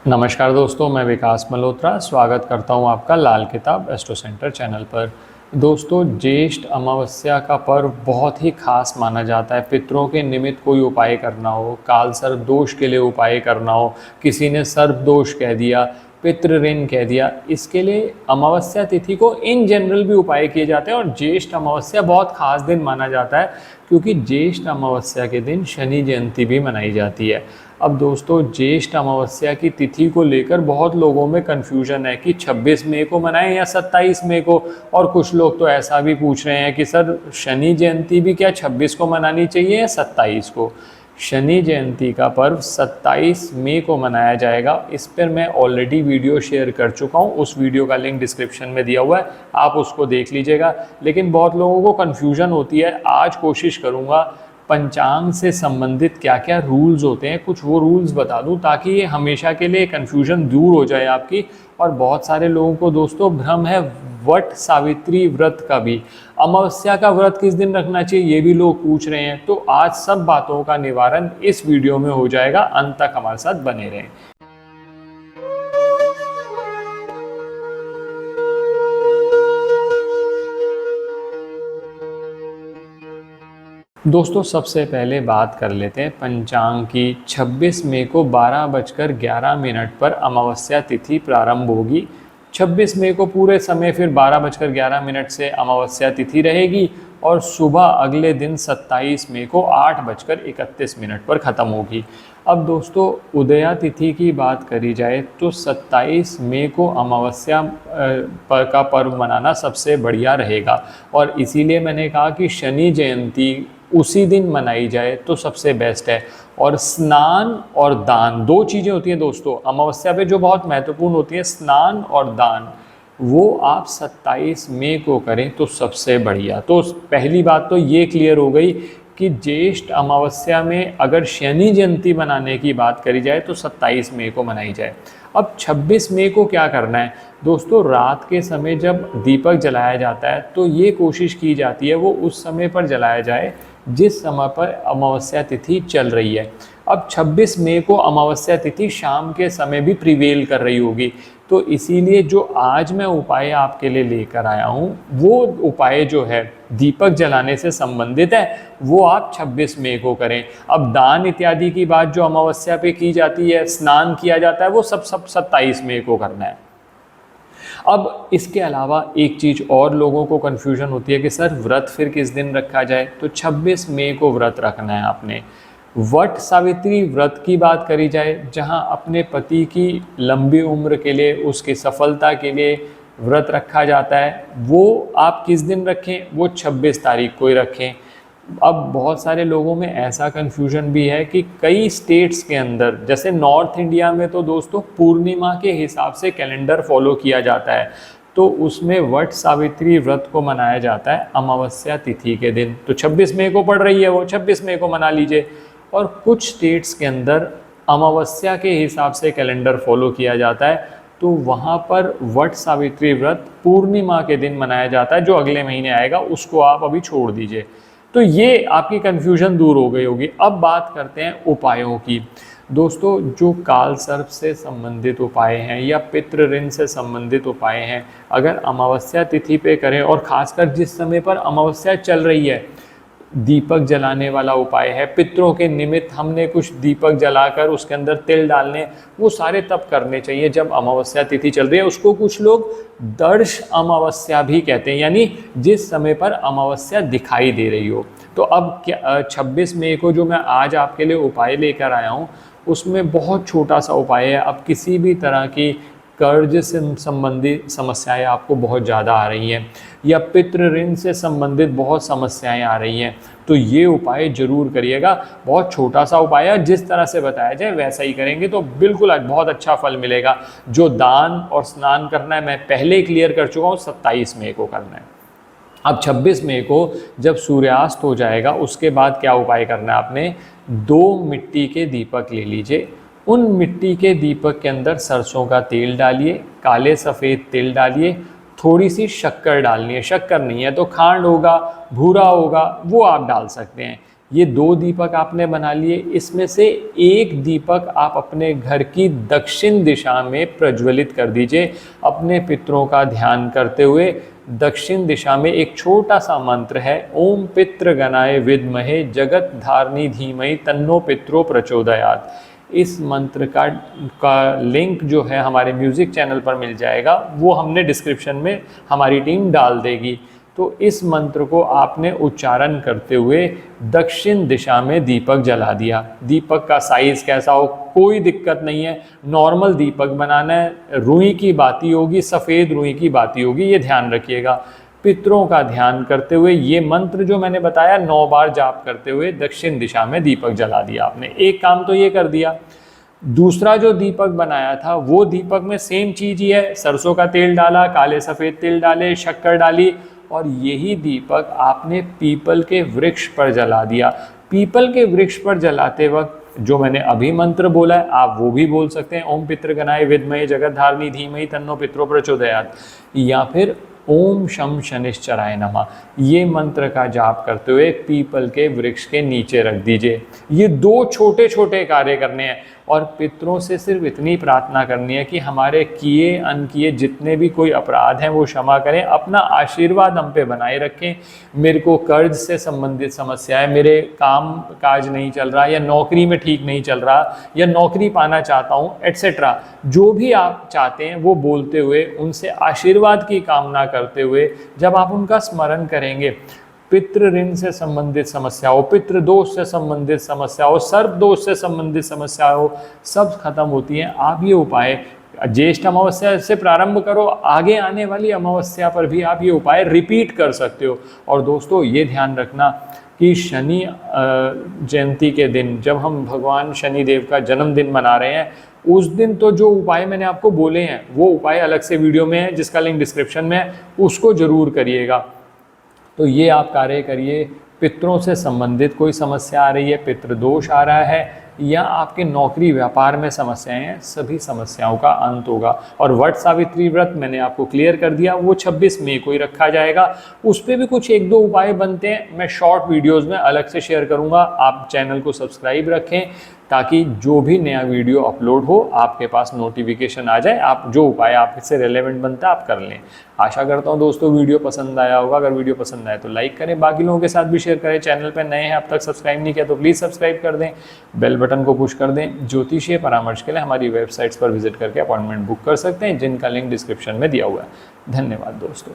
नमस्कार दोस्तों, मैं विकास मल्होत्रा स्वागत करता हूं आपका लाल किताब एस्ट्रो सेंटर चैनल पर। दोस्तों, ज्येष्ठ अमावस्या का पर्व बहुत ही खास माना जाता है। पितरों के निमित्त कोई उपाय करना हो, काल सर्प दोष के लिए उपाय करना हो, किसी ने सर्प दोष कह दिया, पितृ ऋण कह दिया, इसके लिए अमावस्या तिथि को इन जनरल भी उपाय किए जाते हैं। और ज्येष्ठ अमावस्या बहुत खास दिन माना जाता है क्योंकि ज्येष्ठ अमावस्या के दिन शनि जयंती भी मनाई जाती है। अब दोस्तों, ज्येष्ठ अमावस्या की तिथि को लेकर बहुत लोगों में कन्फ्यूजन है कि 26 मई को मनाएं या 27 मई को। और कुछ लोग तो ऐसा भी पूछ रहे हैं कि सर, शनि जयंती भी क्या 26 को मनानी चाहिए या 27 को। शनि जयंती का पर्व 27 मई को मनाया जाएगा। इस पर मैं ऑलरेडी वीडियो शेयर कर चुका हूँ, उस वीडियो का लिंक डिस्क्रिप्शन में दिया हुआ है, आप उसको देख लीजिएगा। लेकिन बहुत लोगों को कन्फ्यूजन होती है। आज कोशिश करूँगा पंचांग से संबंधित क्या क्या रूल्स होते हैं, कुछ वो रूल्स बता दूं ताकि ये हमेशा के लिए कन्फ्यूजन दूर हो जाए आपकी। और बहुत सारे लोगों को दोस्तों भ्रम है वट सावित्री व्रत का भी। अमावस्या का व्रत किस दिन रखना चाहिए ये भी लोग पूछ रहे हैं। तो आज सब बातों का निवारण इस वीडियो में हो जाएगा, अंत तक हमारे साथ बने रहें। दोस्तों, सबसे पहले बात कर लेते हैं पंचांग की। 26 मई को 12:11 पर अमावस्या तिथि प्रारंभ होगी। 26 मई को पूरे समय फिर 12:11 से अमावस्या तिथि रहेगी और सुबह अगले दिन 27 मई को 8:31 पर ख़त्म होगी। अब दोस्तों, उदया तिथि की बात करी जाए तो 27 मई को अमावस्या का पर्व मनाना सबसे बढ़िया रहेगा। और इसीलिए मैंने कहा कि शनि जयंती उसी दिन मनाई जाए तो सबसे बेस्ट है। और स्नान और दान, दो चीज़ें होती हैं दोस्तों अमावस्या पे जो बहुत महत्वपूर्ण होती है, स्नान और दान, वो आप 27 मई को करें तो सबसे बढ़िया। तो पहली बात तो ये क्लियर हो गई कि ज्येष्ठ अमावस्या में अगर शनि जयंती मनाने की बात करी जाए तो 27 मई को मनाई जाए। अब 26 मई को क्या करना है दोस्तों, रात के समय जब दीपक जलाया जाता है तो ये कोशिश की जाती है वो उस समय पर जलाया जाए जिस समय पर अमावस्या तिथि चल रही है। अब 26 मई को अमावस्या तिथि शाम के समय भी प्रिवेल कर रही होगी। तो इसीलिए जो आज मैं उपाय आपके लिए लेकर आया हूँ वो उपाय जो है दीपक जलाने से संबंधित है, वो आप 26 मई को करें। अब दान इत्यादि की बात जो अमावस्या पे की जाती है, स्नान किया जाता है, वो सब 27 मई को करना है। अब इसके अलावा एक चीज़ और लोगों को कन्फ्यूजन होती है कि सर व्रत फिर किस दिन रखा जाए। तो 26 मई को व्रत रखना है आपने। वट सावित्री व्रत की बात करी जाए, जहां अपने पति की लंबी उम्र के लिए, उसकी सफलता के लिए व्रत रखा जाता है, वो आप किस दिन रखें, वो 26 तारीख को ही रखें। अब बहुत सारे लोगों में ऐसा कन्फ्यूजन भी है कि कई स्टेट्स के अंदर, जैसे नॉर्थ इंडिया में तो दोस्तों पूर्णिमा के हिसाब से कैलेंडर फॉलो किया जाता है, तो उसमें वट सावित्री व्रत को मनाया जाता है अमावस्या तिथि के दिन। तो 26 मई को पड़ रही है, वो 26 मई को मना लीजिए। और कुछ स्टेट्स के अंदर अमावस्या के हिसाब से कैलेंडर फॉलो किया जाता है, तो वहाँ पर वट सावित्री व्रत पूर्णिमा के दिन मनाया जाता है, जो अगले महीने आएगा, उसको आप अभी छोड़ दीजिए। तो ये आपकी कन्फ्यूजन दूर हो गई होगी। अब बात करते हैं उपायों की। दोस्तों, जो काल सर्प से संबंधित उपाय हैं या पितृ ऋण से संबंधित उपाय हैं, अगर अमावस्या तिथि पे करें और ख़ासकर जिस समय पर अमावस्या चल रही है, दीपक जलाने वाला उपाय है, पितरों के निमित्त हमने कुछ दीपक जलाकर उसके अंदर तिल डालने, वो सारे तब करने चाहिए जब अमावस्या तिथि चल रही है। उसको कुछ लोग दर्श अमावस्या भी कहते हैं, यानी जिस समय पर अमावस्या दिखाई दे रही हो। तो अब क्या 26 मई को जो मैं आज आपके लिए उपाय लेकर आया हूँ उसमें बहुत छोटा सा उपाय है। अब किसी भी तरह की कर्ज से संबंधित समस्याएं आपको बहुत ज़्यादा आ रही हैं या पितृ ऋण से संबंधित बहुत समस्याएं आ रही हैं, तो ये उपाय जरूर करिएगा। बहुत छोटा सा उपाय है, जिस तरह से बताया जाए वैसा ही करेंगे तो बिल्कुल बहुत अच्छा फल मिलेगा। जो दान और स्नान करना है मैं पहले ही क्लियर कर चुका हूँ, 27 मई को करना है। अब 26 मई को जब सूर्यास्त हो जाएगा उसके बाद क्या उपाय करना है आपने, 2 मिट्टी के दीपक ले लीजिए। उन मिट्टी के दीपक के अंदर सरसों का तेल डालिए, काले सफ़ेद तिल डालिए, थोड़ी सी शक्कर डालनी है, शक्कर नहीं है तो खांड होगा, भूरा होगा, वो आप डाल सकते हैं। ये 2 दीपक आपने बना लिए, इसमें से एक दीपक आप अपने घर की दक्षिण दिशा में प्रज्वलित कर दीजिए। अपने पितरों का ध्यान करते हुए दक्षिण दिशा में एक छोटा सा मंत्र है, ओम पितृगणाय विद्महे जगत धारणी धीमहि तन्नो पित्रो प्रचोदयात्। इस मंत्र का लिंक जो है हमारे म्यूज़िक चैनल पर मिल जाएगा, वो हमने डिस्क्रिप्शन में हमारी टीम डाल देगी। तो इस मंत्र को आपने उच्चारण करते हुए दक्षिण दिशा में दीपक जला दिया। दीपक का साइज़ कैसा हो कोई दिक्कत नहीं है, नॉर्मल दीपक बनाना है, रुई की बाती होगी, सफ़ेद रुई की बाती होगी, ये ध्यान रखिएगा। पितरों का ध्यान करते हुए ये मंत्र जो मैंने बताया 9 बार जाप करते हुए दक्षिण दिशा में दीपक जला दिया आपने। एक काम तो ये कर दिया। दूसरा जो दीपक बनाया था वो दीपक में सेम चीज़ ही है, सरसों का तेल डाला, काले सफ़ेद तिल डाले, शक्कर डाली, और यही दीपक आपने पीपल के वृक्ष पर जला दिया। पीपल के वृक्ष पर जलाते वक्त जो मैंने अभी मंत्र बोला है आप वो भी बोल सकते हैं, ओम पितृगणाय विद्महे जगत धारणी धीमहि तन्नो पित्रो प्रचोदयात्, या फिर ओम शम शनिश्चराय नमः। ये मंत्र का जाप करते हुए पीपल के वृक्ष के नीचे रख दीजिए। ये 2 छोटे छोटे कार्य करने हैं और पितरों से सिर्फ इतनी प्रार्थना करनी है कि हमारे किए अनकिए जितने भी कोई अपराध हैं वो क्षमा करें, अपना आशीर्वाद हम पे बनाए रखें। मेरे को कर्ज से संबंधित समस्या है, मेरे काम काज नहीं चल रहा, या नौकरी में ठीक नहीं चल रहा, या नौकरी पाना चाहता हूँ, एट्सेट्रा, जो भी आप चाहते हैं वो बोलते हुए उनसे आशीर्वाद की कामना करते हुए जब आप उनका स्मरण करेंगे, पितृ ऋण से संबंधित समस्याओं, पितृ दोष से संबंधित समस्याओं, सर्प दोष से संबंधित समस्याओं सब खत्म होती हैं। आप ये उपाय ज्येष्ठ अमावस्या से प्रारंभ करो, आगे आने वाली अमावस्या पर भी आप ये उपाय रिपीट कर सकते हो। और दोस्तों ये ध्यान रखना कि शनि जयंती के दिन जब हम भगवान शनि देव का जन्मदिन मना रहे हैं, उस दिन तो जो उपाय मैंने आपको बोले हैं वो उपाय अलग से वीडियो में है जिसका लिंक डिस्क्रिप्शन में है, उसको ज़रूर करिएगा। तो ये आप कार्य करिए। पितरों से संबंधित कोई समस्या आ रही है, पितृदोष आ रहा है, या आपके नौकरी व्यापार में समस्याएं हैं, सभी समस्याओं का अंत होगा। और वट सावित्री व्रत मैंने आपको क्लियर कर दिया, वो 26 मई को ही रखा जाएगा। उस पर भी कुछ 1-2 उपाय बनते हैं, मैं शॉर्ट वीडियोस में अलग से शेयर करूंगा। आप चैनल को सब्सक्राइब रखें ताकि जो भी नया वीडियो अपलोड हो आपके पास नोटिफिकेशन आ जाए, आप जो उपाय आपसे रेलेवेंट बनता है आप कर लें। आशा करता हूं दोस्तों वीडियो पसंद आया होगा। अगर वीडियो पसंद आए तो लाइक करें, बाकी लोगों के साथ भी शेयर करें। चैनल पर नए हैं, अब तक सब्सक्राइब नहीं किया तो प्लीज़ सब्सक्राइब कर दें, बेल बटन को पुश कर दें। ज्योतिषीय परामर्श के लिए हमारी वेबसाइट्स पर विजिट करके अपॉइंटमेंट बुक कर सकते हैं, जिनका लिंक डिस्क्रिप्शन में दिया हुआ है। धन्यवाद दोस्तों।